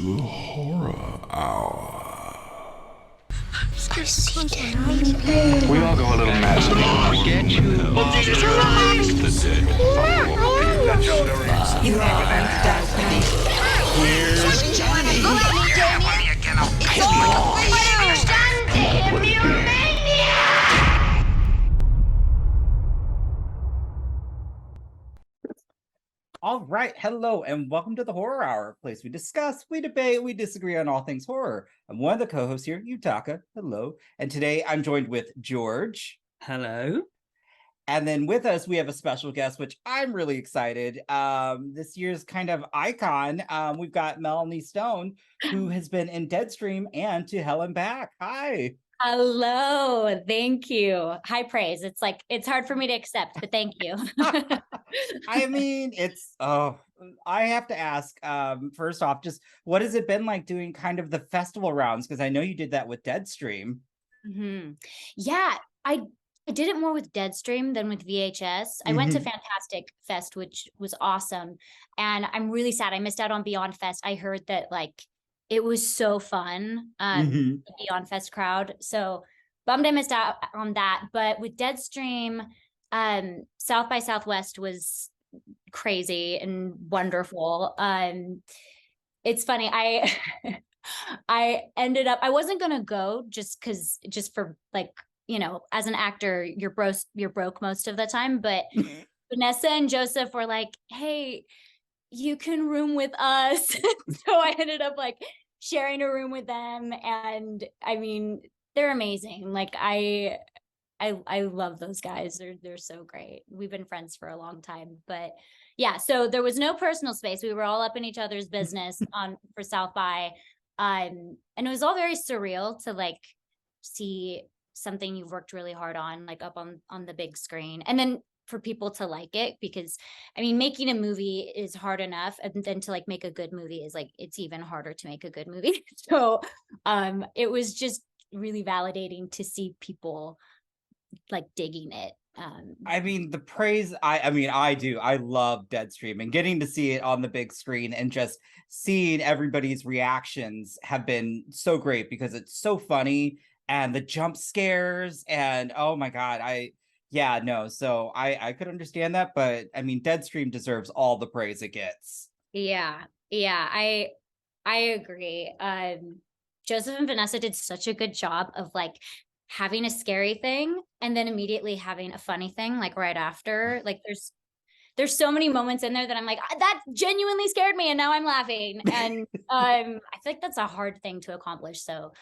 Horror Hour. We all go a little mad. Get you. You are undoubtedly. Here's Johnny. All right, hello, and welcome to the Horror Hour, a place we discuss, we debate, we disagree on all things horror. I'm one of the co-hosts here, Yutaka. Hello. And today I'm joined with George. Hello. And then with us, we have a special guest, which I'm really excited. This year's kind of icon. We've got Melanie Stone, who has been in Deadstream and To Hell and Back. Hi. Hello, thank you. High praise. It's hard for me to accept, but thank you. I mean, I have to ask, first off, just what has it been like doing kind of the festival rounds? Because I know you did that with Deadstream. Mm-hmm. Yeah, I did it more with Deadstream than with VHS. I went to Fantastic Fest, which was awesome. And I'm really sad I missed out on Beyond Fest. I heard that it was so fun, the Beyond Fest crowd. So bummed I missed out on that. But with Deadstream, South by Southwest was crazy and wonderful. It's funny. I ended up, I wasn't gonna go just for as an actor, you're broke most of the time. But Vanessa and Joseph were like, hey, you can room with us. So I ended up sharing a room with them. And I mean, they're amazing. I love those guys. They're so great. We've been friends for a long time. But yeah, so there was no personal space. We were all up in each other's business for South by. And it was all very surreal to see something you've worked really hard on up on the big screen. And then for people to like it, because I mean, making a movie is hard enough, and then to make a good movie is it's even harder to make a good movie. So it was just really validating to see people digging it. I mean, the praise, I do. I love Deadstream, and getting to see it on the big screen and just seeing everybody's reactions have been so great because it's so funny, and the jump scares, and oh my God, so I could understand that, but I mean, Deadstream deserves all the praise it gets. Yeah, I agree. Joseph and Vanessa did such a good job of having a scary thing and then immediately having a funny thing right after. There's so many moments in there that I'm that genuinely scared me and now I'm laughing. And I feel like that's a hard thing to accomplish. So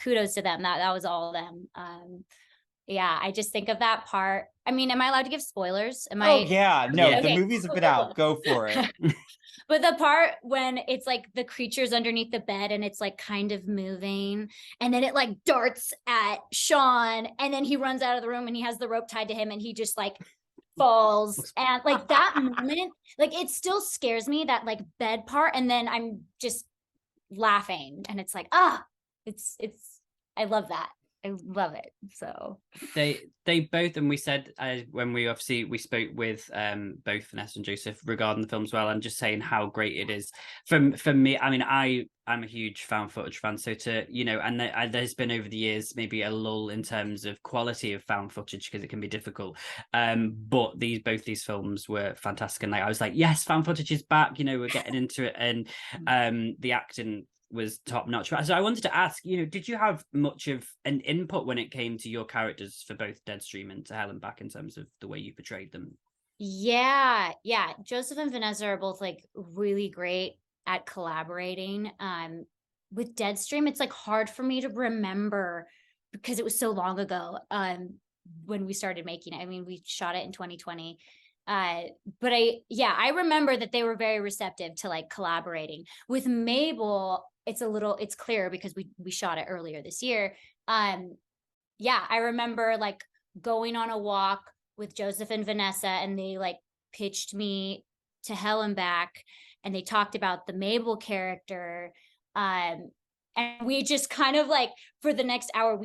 kudos to them. That was all them. Yeah, I just think of that part. I mean, am I allowed to give spoilers? Yeah, no, Okay. The movies have been out. Go for it. But the part when it's the creature's underneath the bed and it's kind of moving, and then it darts at Sean, and then he runs out of the room and he has the rope tied to him and he just falls, and that moment, it still scares me, that bed part, and then I'm just laughing and it's it's I love that. I love it. So they both, and we said when we spoke with both Vanessa and Joseph regarding the film as well, and just saying how great it is for me. I mean, I'm a huge found footage fan, so and there's been over the years maybe a lull in terms of quality of found footage because it can be difficult. But both these films were fantastic, and I was like, yes, found footage is back. We're getting into it, and the acting was top notch. So I wanted to ask, did you have much of an input when it came to your characters for both Deadstream and To Hell and Back in terms of the way you portrayed them? Yeah. Joseph and Vanessa are both really great at collaborating. With Deadstream, it's hard for me to remember because it was so long ago when we started making it. I mean, we shot it in 2020. But I remember that they were very receptive to collaborating. With Mabel, it's clearer because we shot it earlier this year. I remember going on a walk with Joseph and Vanessa, and they pitched me To Hell and Back, and they talked about the Mabel character. And we just kind of for the next hour,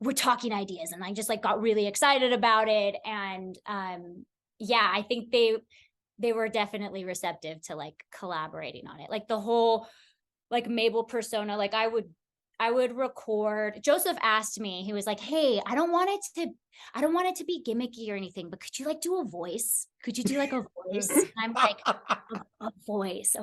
we're talking ideas, and I just got really excited about it. And I think they were definitely receptive to collaborating on it. The whole like Mabel persona. Like I would record. Joseph asked me, he was like, hey, I don't want it to be gimmicky or anything, but could you like do a voice? Could you do like a voice? And I'm like, a voice.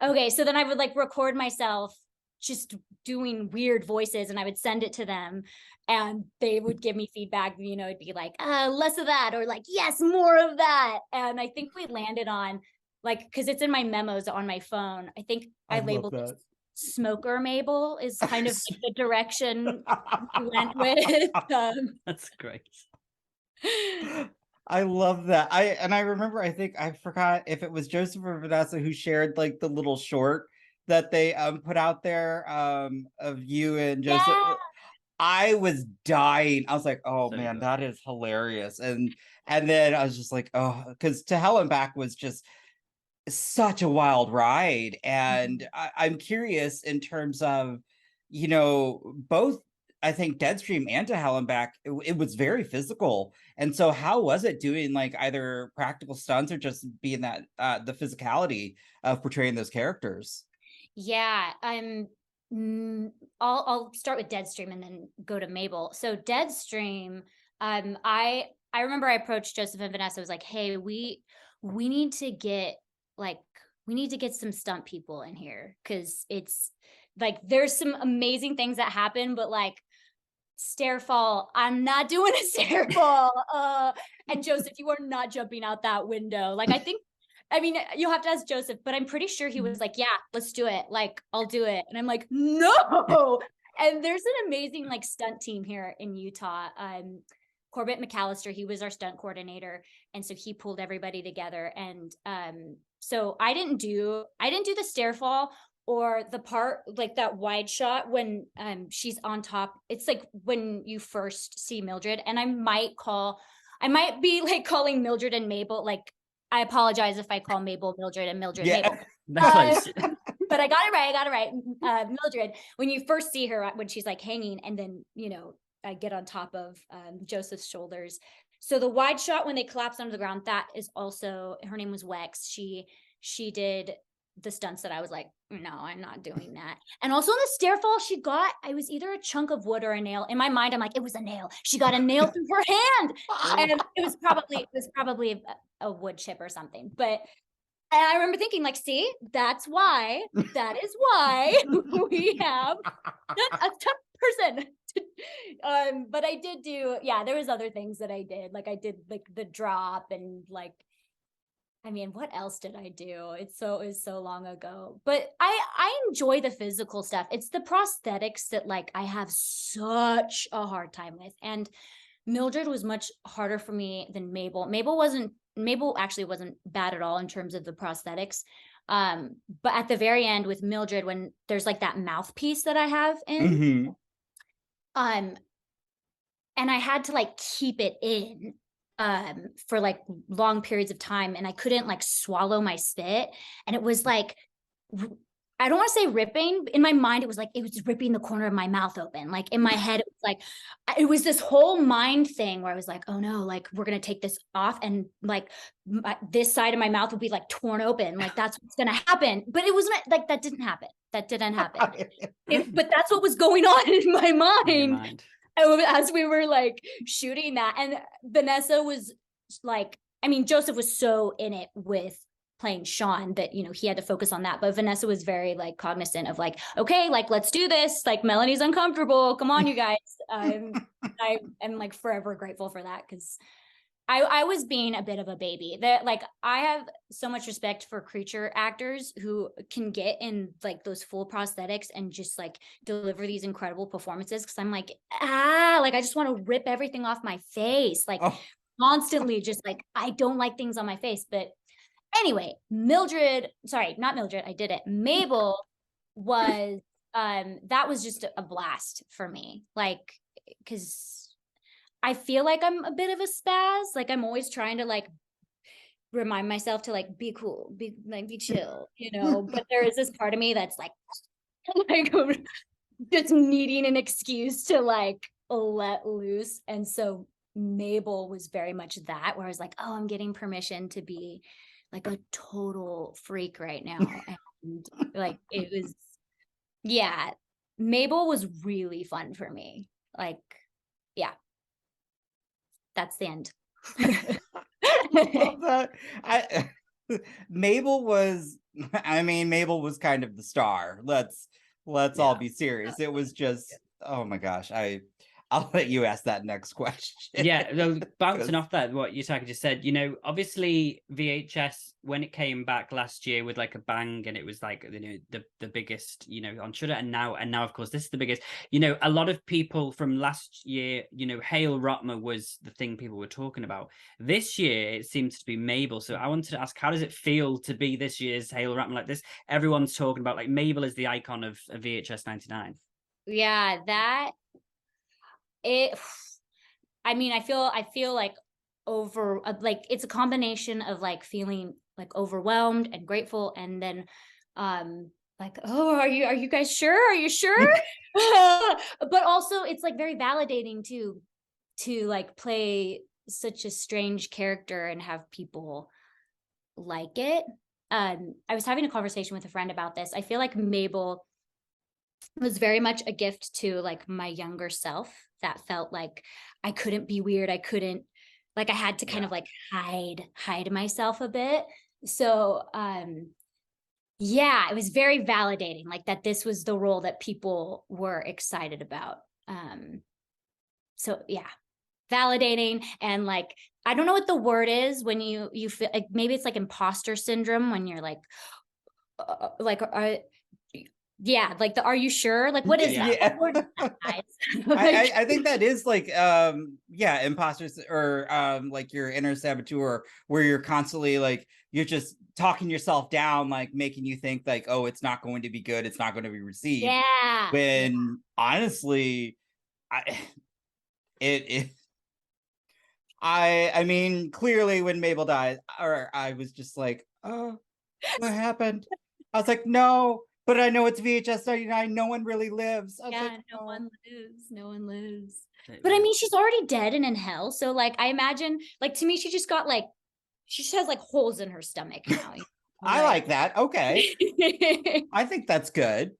Okay. So then I would like record myself just doing weird voices and I would send it to them and they would give me feedback. You know, it'd be like, less of that, or like, yes, more of that. And I think we landed on like, cause it's in my memos on my phone. I think I labeled it Smoker Mabel is kind of like the direction we went with. That's great. I love that. I remember, I think I forgot if it was Joseph or Vanessa who shared like the little short that they put out there of you and Joseph. Yeah. I was dying. I was like, oh So man, good. that is hilarious. And then I was just like, oh, because To Hell and Back was just such a wild ride. And I'm curious in terms of, you know, both, I think Deadstream and To Hell and Back, it was very physical. And so how was it doing like either practical stunts or just being that the physicality of portraying those characters? Yeah, I'll start with Deadstream and then go to Mabel. So Deadstream, I remember I approached Joseph and Vanessa. I was like, hey, we need to get some stunt people in here because it's like there's some amazing things that happen, but like stair fall, I'm not doing a stair fall. And Joseph, you are not jumping out that window. Like I mean, you'll have to ask Joseph, but I'm pretty sure he was like, yeah, let's do it. Like, I'll do it. And I'm like, no. And there's an amazing like stunt team here in Utah. Corbett McAllister, he was our stunt coordinator. And so he pulled everybody together. And so I didn't do the stair fall or the part like that wide shot when she's on top. It's like when you first see Mildred, and I might be like calling Mildred and Mabel, like, I apologize if I call Mabel Mildred and Mildred Mabel. Close. But I got it right. Mildred, when you first see her, when she's like hanging, and then, you know, I get on top of Joseph's shoulders. So the wide shot when they collapsed onto the ground, that is also, her name was Wex. She did the stunts that I was like, no, I'm not doing that. And also in the stair fall, I was either a chunk of wood or a nail. In my mind, I'm like, it was a nail. She got a nail through her hand. And it was probably a wood chip or something. But and I remember thinking, like, see, that is why we have a tough person. But I did there was other things that I did. Like I did like the drop and like, I mean, what else did I do? It was so long ago, but I enjoy the physical stuff. It's the prosthetics that like I have such a hard time with. And Mildred was much harder for me than Mabel. Mabel actually wasn't bad at all in terms of the prosthetics. But at the very end with Mildred, when there's like that mouthpiece that I have in, and I had to like keep it in for like long periods of time, and I couldn't like swallow my spit, and it was like, I don't want to say ripping. In my mind, it was ripping the corner of my mouth open. Like in my head, it was this whole mind thing where I was like, oh no, like we're going to take this off. And like this side of my mouth would be like torn open. Like that's what's going to happen. But it wasn't like, that didn't happen. But that's what was going on in my mind. As we were like shooting that. And Vanessa was like, I mean, Joseph was so in it with playing Sean that, you know, he had to focus on that. But Vanessa was very like cognizant of like, okay, like, let's do this. Like Melanie's uncomfortable. Come on, you guys. I am like forever grateful for that. Cause I was being a bit of a baby. That like, I have so much respect for creature actors who can get in like those full prosthetics and just like deliver these incredible performances. Cause I'm like, like, I just want to rip everything off my face. Like constantly just like, I don't like things on my face. But anyway, I did it. Mabel was, that was just a blast for me. Like, cause I feel like I'm a bit of a spaz. Like I'm always trying to like remind myself to like be cool, be chill, you know. But there is this part of me that's like just needing an excuse to like let loose. And so Mabel was very much that, where I was like, oh, I'm getting permission to be like a total freak right now. like it was, yeah, Mabel was really fun for me. Like, yeah, that's the end. Love that. Mabel was, I mean, Mabel was kind of the star. Let's all be serious. It was just, oh my gosh. I'll let you ask that next question. Yeah, bouncing off that, what Yutaka just said, you know, obviously VHS, when it came back last year with like a bang, and it was like, you know, the biggest, you know, on Shudder, and now of course this is the biggest. You know, a lot of people from last year, you know, Hale Rotmer was the thing people were talking about. This year it seems to be Mabel. So I wanted to ask, how does it feel to be this year's Hale Rotmer? Like this, everyone's talking about, like, Mabel is the icon of VHS99. Yeah, that it, I mean, I feel like like it's a combination of like feeling like overwhelmed and grateful, and then like, oh, are you guys sure? Are you sure? But also it's like very validating to like play such a strange character and have people like it. I was having a conversation with a friend about this. I feel like Mabel was very much a gift to like my younger self, that felt like I couldn't be weird. I couldn't, like, I had to kind of like hide myself a bit. So yeah, it was very validating, like that this was the role that people were excited about. So yeah, validating, and like, I don't know what the word is when you feel like, maybe it's like imposter syndrome, when you're like yeah, like the, are you sure? Like, what is that? Yeah. What word is that, guys? I think that is like yeah, imposters, or like your inner saboteur, where you're constantly like, you're just talking yourself down, like making you think like, oh, it's not going to be good, it's not going to be received. Yeah. When honestly, I mean, clearly when Mabel died, or I was just like, oh, what happened? I was like, no, but I know it's VHS99. No one really lives. I was Yeah, like, no oh. one lives. No one lives. But I mean, she's already dead and in hell. So like, I imagine, like, to me, she just got like, she just has like holes in her stomach now. I like that. Okay. I think that's good.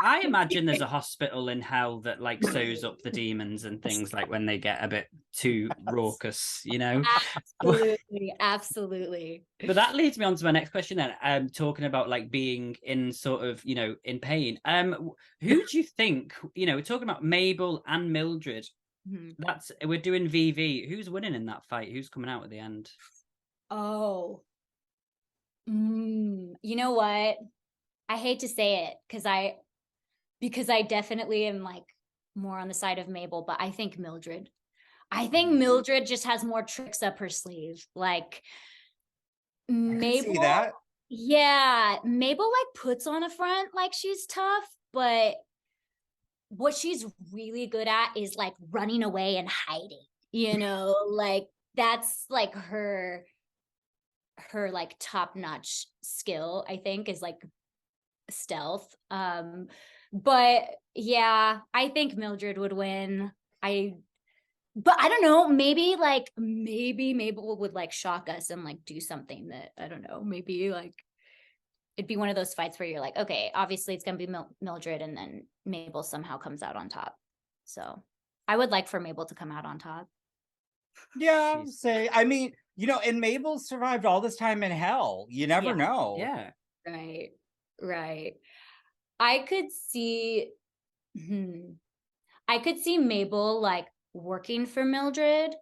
I imagine there's a hospital in hell that like sews up the demons and things, like when they get a bit too raucous, you know. Absolutely, absolutely. But that leads me on to my next question then. Talking about like being in sort of, you know, in pain. Who do you think, you know, we're talking about Mabel and Mildred. That's, we're doing VV. Who's winning in that fight? Who's coming out at the end? Oh. You know what? I hate to say it because I definitely am like more on the side of Mabel, but I think Mildred. I think Mildred just has more tricks up her sleeve. Like Mabel, see that. Yeah, Mabel like puts on a front like she's tough, but what she's really good at is like running away and hiding, you know, like that's like her like top-notch skill, I think, is like stealth. But yeah, I think Mildred would win. But I don't know, maybe Mabel would like shock us and like do something that, I don't know, maybe like it'd be one of those fights where you're like, okay, obviously it's gonna be Mildred, and then Mabel somehow comes out on top. So I would like for Mabel to come out on top. Yeah, say, I mean, you know, and Mabel survived all this time in hell. You never know. Yeah. Right. I could see Mabel like working for Mildred,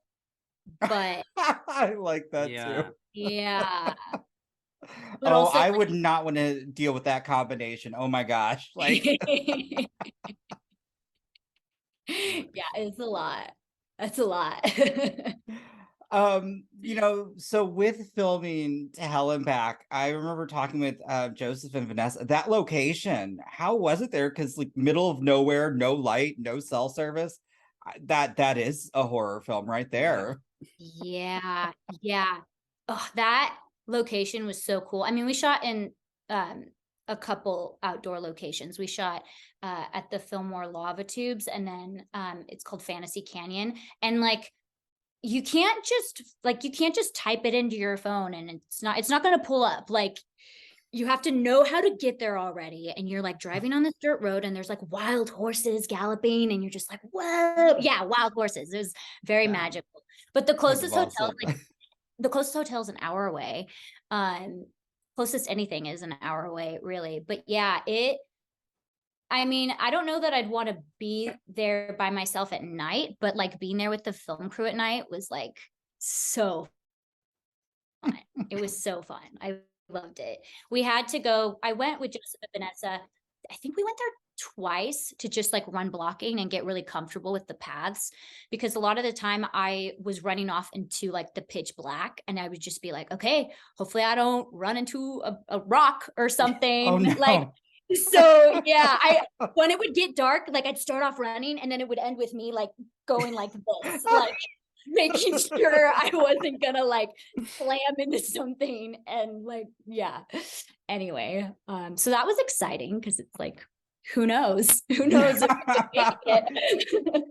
but I like that too. Yeah. Oh, But also, I would not want to deal with that combination. Oh my gosh. Like yeah, it's a lot. That's a lot. you know, so with filming To Hell and Back, I remember talking with Joseph and Vanessa. That location, how was it there? Because like middle of nowhere, no light, no cell service. That is a horror film right there. Yeah. Oh, that location was so cool. I mean, we shot in a couple outdoor locations. We shot at the Fillmore Lava Tubes, and then it's called Fantasy Canyon. And like, you can't just type it into your phone and it's not going to pull up. Like, you have to know how to get there already. And you're like driving on this dirt road and there's like wild horses galloping and you're just like, whoa. Yeah, wild horses. It was very magical. But the closest hotel, like the closest hotel is an hour away. Closest anything is an hour away, really. But yeah, I mean, I don't know that I'd want to be there by myself at night, but like being there with the film crew at night was like so fun. It was so fun. I loved it. We had to go, I went with Joseph and Vanessa. I think we went there twice to just like run blocking and get really comfortable with the paths, because a lot of the time I was running off into like the pitch black and I would just be like, okay, hopefully I don't run into a rock or something. Oh, no. Like, so yeah, when it would get dark, like I'd start off running and then it would end with me like going like this, like making sure I wasn't gonna like slam into something. And like, yeah, anyway, so that was exciting because it's like, who knows if we can make it.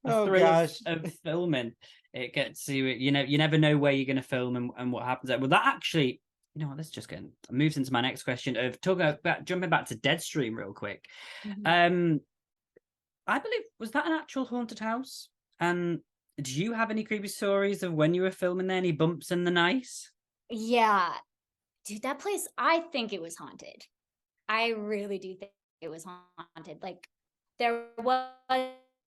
Oh Thrill gosh. of filming, it gets you know, you never know where you're going to film and what happens there. Well, that actually, you know what, let's just get moves into my next question of talking about jumping back to Deadstream real quick. I believe, was that an actual haunted house? And do you have any creepy stories of when you were filming there? Any bumps in the night? Yeah, dude, that place, I think it was haunted. I really do think it was haunted. Like there was,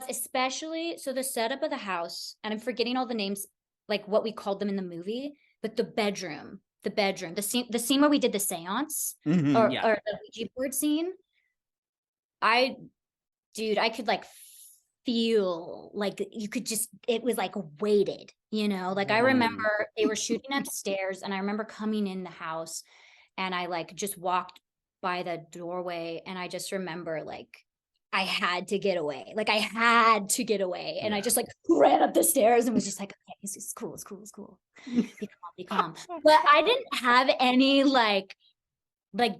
especially, so the setup of the house, and I'm forgetting all the names, like what we called them in the movie, but the bedroom, the scene where we did the seance, or the Ouija board scene. I could like feel like you could just, it was like weighted, you know, like I remember they were shooting upstairs and I remember coming in the house and I like just walked by the doorway and I just remember like I had to get away. And I just like ran up the stairs and was just like, okay, it's cool. Be calm. But I didn't have any like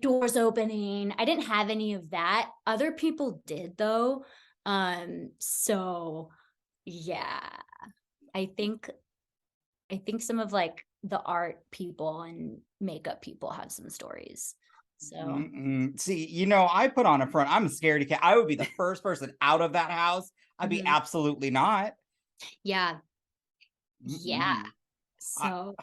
doors opening. I didn't have any of that. Other people did though. So yeah, I think some of like the art people and makeup people have some stories. So see, you know, I put on a front. I'm a scaredy cat. I would be the first person out of that house. I'd be absolutely not. Yeah. So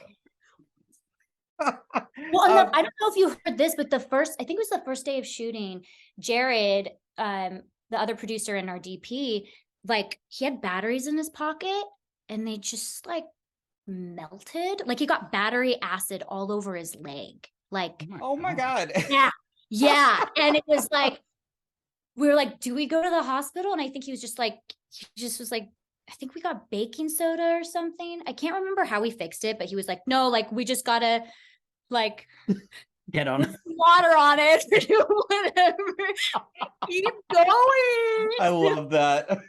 well, I don't know if you heard this, but I think it was the first day of shooting, Jared, the other producer in our DP, like he had batteries in his pocket and they just like melted. Like he got battery acid all over his leg. Like, oh my God. Yeah. And it was like, we were like, do we go to the hospital? And I think he was like, I think we got baking soda or something. I can't remember how we fixed it, but he was like, no, like we just gotta like get on water on it or do whatever. Keep going. I love that.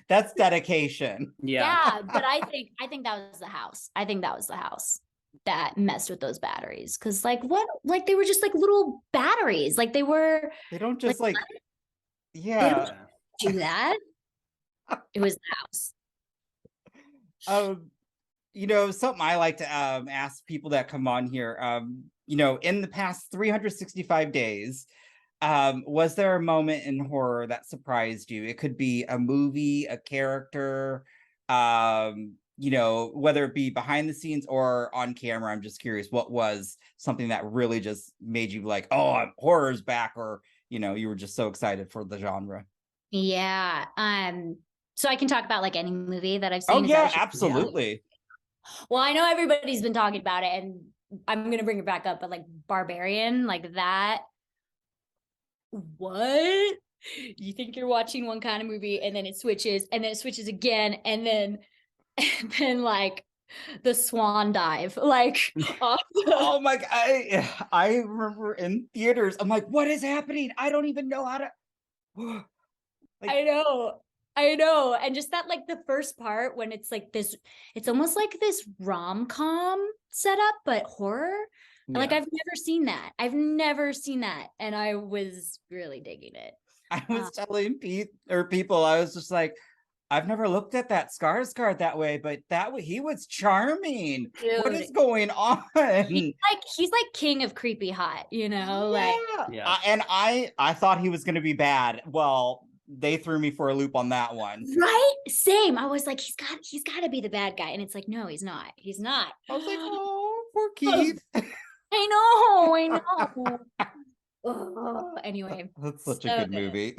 That's dedication. Yeah, but I think that was the house. I think that was the house that messed with those batteries. Cause like what? Like they were just like little batteries. Like they don't just like yeah. They don't do that. It was the house. You know, something I like to ask people that come on here, you know, in the past 365 days, was there a moment in horror that surprised you? It could be a movie, a character, you know, whether it be behind the scenes or on camera. I'm just curious, what was something that really just made you like, oh, horror's back, or, you know, you were just so excited for the genre? Yeah. So I can talk about like any movie that I've seen. Oh yeah, absolutely. Well, I know everybody's been talking about it and I'm going to bring it back up, but like Barbarian, like that. What? You think you're watching one kind of movie and then it switches and then it switches again. And then like the swan dive, like, oh my God. I remember in theaters, I'm like, what is happening? I don't even know how to. Like, I know. And just that, like the first part when it's like this, it's almost like this rom-com setup, but horror. Yeah. Like I've never seen that. And I was really digging it. I was telling people, I was just like, I've never looked at that Skarsgård that way, but he was charming. What Dude, is going on? he's like king of creepy hot, you know, like Yeah. And I thought he was going to be bad. Well, they threw me for a loop on that one. right? Same. I was like, he's got to be the bad guy, and it's like, no, he's not. He's not. I was like, oh, poor Keith. I know. Oh, anyway, That's such so a good movie.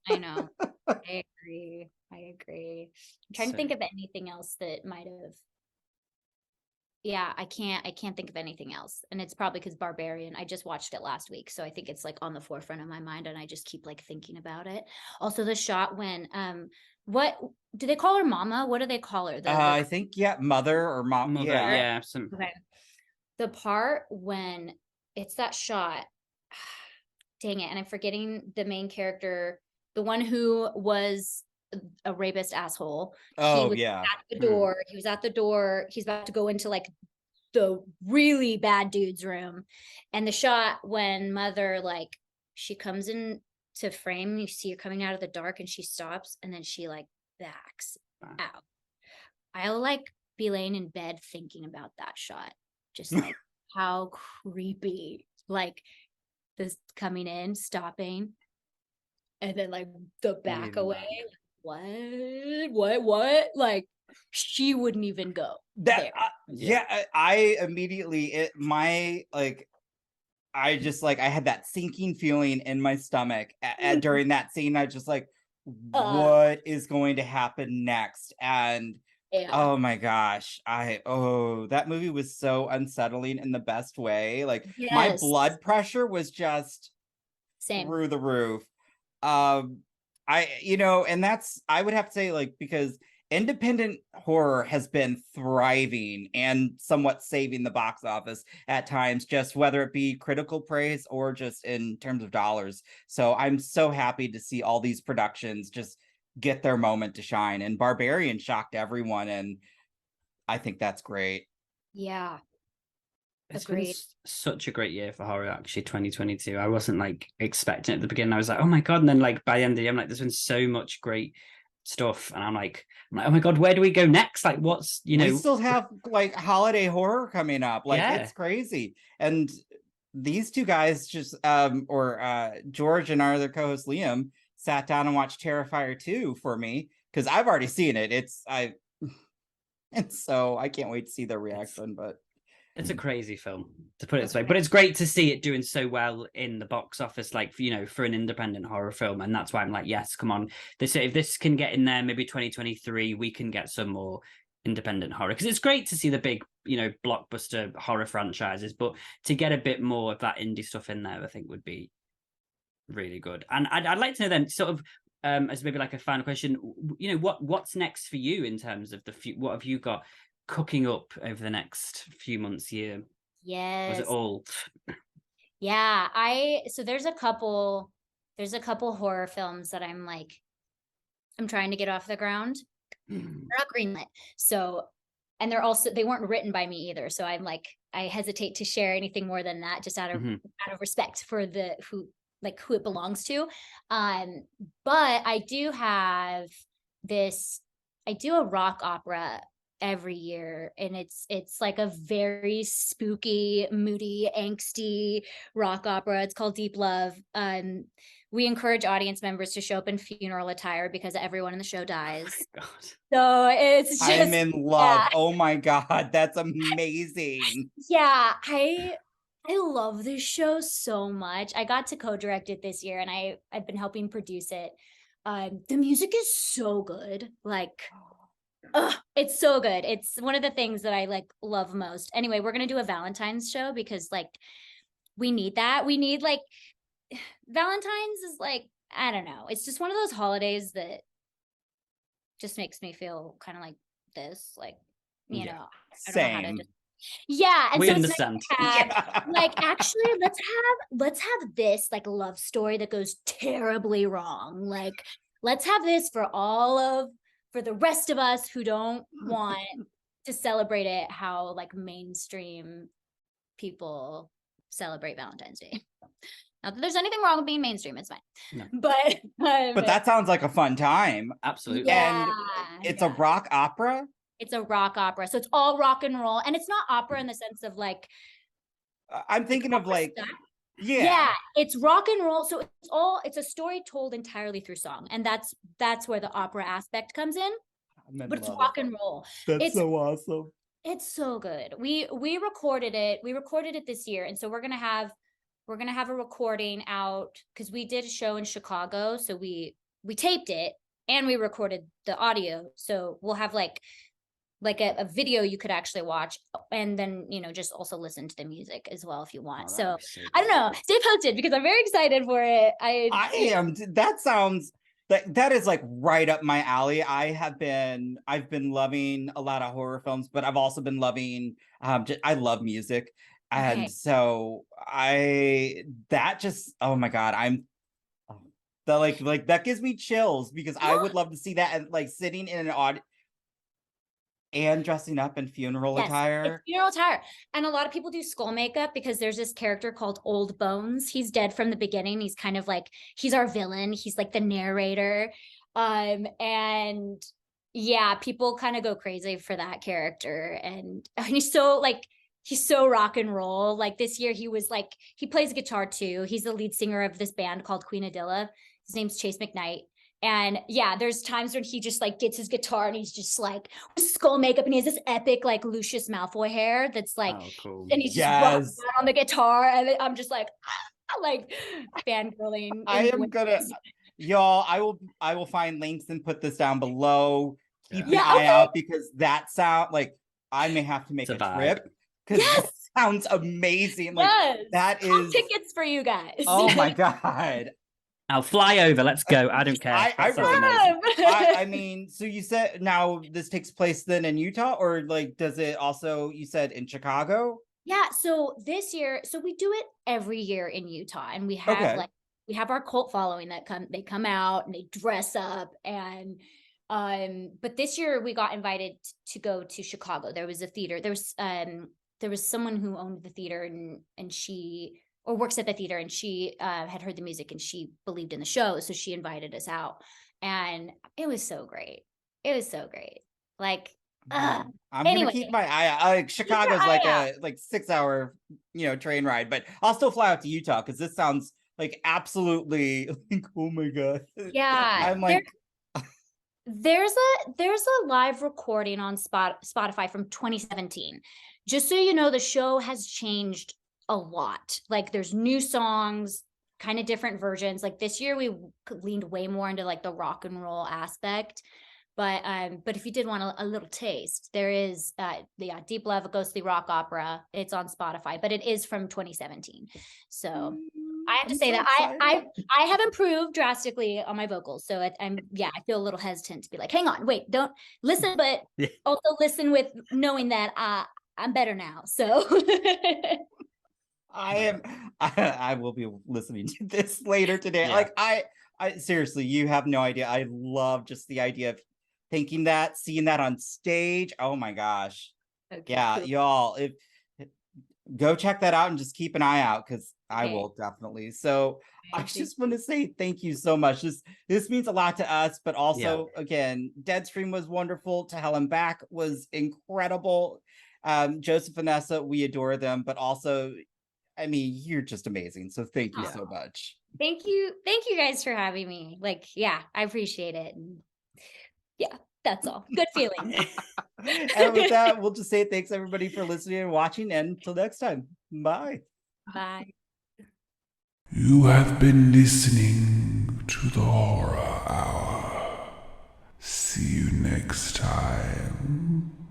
I know. I agree. I'm trying to think of anything else that might have. Yeah, I can't think of anything else. And it's probably because Barbarian, I just watched it last week. So I think it's like on the forefront of my mind and I just keep like thinking about it. Also the shot when what do they call her mama? What do they call her? I think mother or mom. Mother, Yeah. Okay. The part when it's that shot, dang it, and I'm forgetting the main character, the one who was a rapist asshole. Oh, he was yeah. at the door. He was at the door. He's about to go into like the really bad dude's room. And the shot when Mother, like, she comes in to frame, you see her coming out of the dark and she stops and then she like backs out. I'll like be laying in bed thinking about that shot. Just like how creepy. Like this coming in, stopping, and then like the back away. What? Like she wouldn't even go That there. I immediately I just like I had that sinking feeling in my stomach during that scene. I just like, what is going to happen next? And Yeah. oh my gosh, that movie was so unsettling in the best way. Like my Yes. blood pressure was just Same. through the roof. And that's, I would have to say, like, because independent horror has been thriving and somewhat saving the box office at times, just whether it be critical praise or just in terms of dollars. So I'm so happy to see all these productions just get their moment to shine. And Barbarian shocked everyone, and I think that's great. Yeah. It's Agreed. been such a great year for horror, actually, 2022. I wasn't like expecting it at the beginning. I was like, oh my God. And then like by the end of the year, I'm like, there's been so much great stuff. And I'm like, oh my God, where do we go next? Like, what's, We still have like holiday horror coming up. Like, it's crazy. And these two guys just, George and our other co-host Liam sat down and watched Terrifier 2 for me because I've already seen it. And so I can't wait to see their reaction, but it's a crazy film, to put it this way, but it's great to see it doing so well in the box office, like, for an independent horror film. And that's why I'm like, yes, come on. If this can get in there, maybe 2023, we can get some more independent horror, because it's great to see the big, blockbuster horror franchises, but to get a bit more of that indie stuff in there, I think would be really good. And I'd like to know then, sort of, as maybe like a final question, what's next for you in terms of what have you got cooking up over the next few months, year? Yes. Was it all? Yeah, so there's a couple horror films that I'm trying to get off the ground. They're not greenlit. So, and they weren't written by me either. So I'm like, I hesitate to share anything more than that, just out of respect for who it belongs to. But I do have I do a rock opera every year, and it's like a very spooky, moody, angsty rock opera. It's called Deep Love. We encourage audience members to show up in funeral attire because everyone in the show dies. Oh so it's just, I'm in love. Yeah. Oh my God, that's amazing. Yeah, I love this show so much. I got to co-direct it this year, and I've been helping produce it. The music is so good. It's so good. It's one of the things that I love most. Anyway, we're gonna do a Valentine's show because we need that. We need Valentine's is I don't know. It's just one of those holidays that just makes me feel kind of like this, you know. I don't know how to just. Yeah, and we so understand. Actually, let's have this love story that goes terribly wrong. Let's have this for the rest of us who don't want to celebrate it how mainstream people celebrate Valentine's Day. Not that there's anything wrong with being mainstream, it's fine. No. But that sounds like a fun time. Absolutely. And it's a rock opera. It's a rock opera. So it's all rock and roll. And it's not opera in the sense of like I'm thinking of like stuff. yeah. Yeah, it's rock and roll. So it's a story told entirely through song. And that's where the opera aspect comes in. But it's rock and roll. That's so awesome. It's so good. We recorded it. We recorded it this year. And so we're gonna have a recording out because we did a show in Chicago. So we taped it and we recorded the audio. So we'll have like a video you could actually watch, and then just also listen to the music as well if you want. So I don't know, stay posted because I'm very excited for it. I am. That sounds that is like right up my alley. I've been loving a lot of horror films, but I've also been loving I love music. And so oh my God, that gives me chills because I would love to see that and like sitting in an audience and dressing up in funeral attire. Funeral attire. And a lot of people do skull makeup because there's this character called Old Bones. He's dead from the beginning. He's kind of like, he's our villain. He's like the narrator. And yeah, people kind of go crazy for that character. And he's so rock and roll. Like this year he plays guitar too. He's the lead singer of this band called Queen Adilla. His name's Chase McKnight. And yeah, there's times when he just like gets his guitar and he's just like with skull makeup and he has this epic like Lucius Malfoy hair that's like, cool. And he's just rocking on the guitar and I'm just like fangirling. I will find links and put this down below. Keep an eye out because that sound like I may have to make a trip because it sounds amazing. Like that is tickets for you guys. Oh my God. I'll fly over. Let's go. I don't care. I mean, so you said now this takes place then in Utah, or like does it also? You said in Chicago. Yeah. So this year, so we do it every year in Utah, and we have we have our cult following that come out and they dress up and but this year we got invited to go to Chicago. There was a theater. There was someone who owned the theater and she. Or works at the theater, and she had heard the music and she believed in the show, so she invited us out, and it was so great. It was so great. Like, I'm gonna keep my eye out. Like Chicago's like a 6-hour train ride, but I'll still fly out to Utah because this sounds like absolutely like oh my God. Yeah, I'm like. There's a live recording on Spotify from 2017. Just so you know, the show has changed a lot. Like there's new songs, kind of different versions. Like this year we leaned way more into like the rock and roll aspect. But if you did want a little taste, there is Deep Love, a ghostly rock opera. It's on Spotify, but it is from 2017. So I have to say that I have improved drastically on my vocals. So I feel a little hesitant to be like, hang on, wait, don't listen, but also listen with knowing that I'm better now. So I will be listening to this later today. Like I seriously, you have no idea. I love just the idea of seeing that on stage. Oh my gosh. Okay, yeah, cool. Y'all, go check that out and just keep an eye out because I will definitely. So I just want to say thank you so much. This means a lot to us, but also again, Deadstream was wonderful. To Hell and Back was incredible. Joseph, Vanessa, we adore them, but also I mean, you're just amazing. So thank you so much. Thank you guys for having me. Like, yeah, I appreciate it. And yeah, that's all. Good feeling. And with that, we'll just say thanks everybody for listening and watching. And until next time, bye. Bye. You have been listening to the Horror Hour. See you next time.